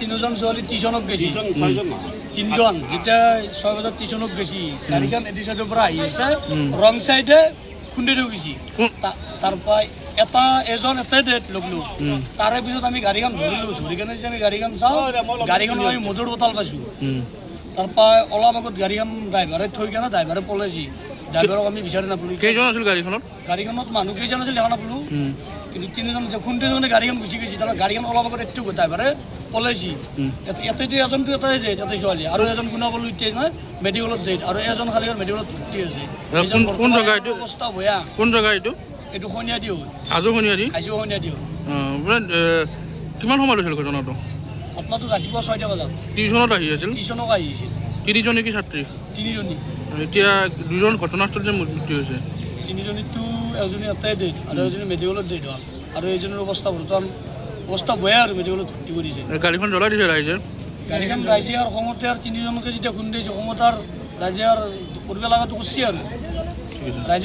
তিনিজন ছোৱালী টিউশ্যনত গৈছে তিনিজন যেতিয়া 6 বজাত টিউশ্যনত গৈছে গাড়ীখন এটি চাইডৰ পৰা আহিছে ৰং চাইডে খুন্দি থৈ গৈছে তাৰপৰা এটাই ডেট লগলো তাৰে পিছত আমি গাড়ীখন ধৰিলোঁ ধৰি কেনে যেতিয়া আমি গাড়ীখন চাওঁ গাড়ীখনত আমি মধুৰ বটল পাইছোঁ তাৰপৰা অলপ আগত গাড়ীখন ড্ৰাইভাৰে থৈ কেনে ড্ৰাইভাৰে পলাইছে ড্ৰাইভাৰক আমি বিচাৰি নাপালোঁ কেইজন আছিল গাড়ীখনত মানুহ কেইজন আছিল দেখা নাপালোঁ কিন্তু তিনিজন খুন্দিজনে গাড়ীখন গুচি গৈছে তাৰপৰা গাড়ীখন অলপ আগত একটু ড্ৰাইভাৰে পলাইছে এটাইতো এজনটো এটাই যে তাতে ছোৱালী আৰু এজন কোনা পালোঁ এতিয়া নহয় মেডিকেলত দিয়ে আৰু এজন খালি মেডিকেলত ভৰ্তি হৈছে অৱস্থা বেয়া কোন জেগা এইটো সন্ধিয়া দিওঁ আজিও সন্ধিয়া দিওঁ কিমান সময় লৈছিল ঘটনাটো আপোনাৰতো ৰাতিপুৱা 6টা বজাত টিউশ্যনত আহিছিল তিনিজনী কি ছাত্ৰী তিনিজনী এতিয়া দুজন ঘটনাস্থলীতে মৃত্যু হৈছে তিনিজনীতো এজনী এটাই ডেট আৰু এজনী মেডিকেলত ডেট হ'ল আৰু এইজনীৰ অৱস্থা বেয়া আৰু মেডিকেলত ভৰ্তি কৰিছে গাড়ীখন জ্বলাই দিছে ৰাইজে আৰু খঙতে আৰু তিনিজনকে যেতিয়া খুন্দিছে খঙত আৰু ৰাইজে আৰু কৰিব লগাটো কৰিছে আৰু ৰাইজে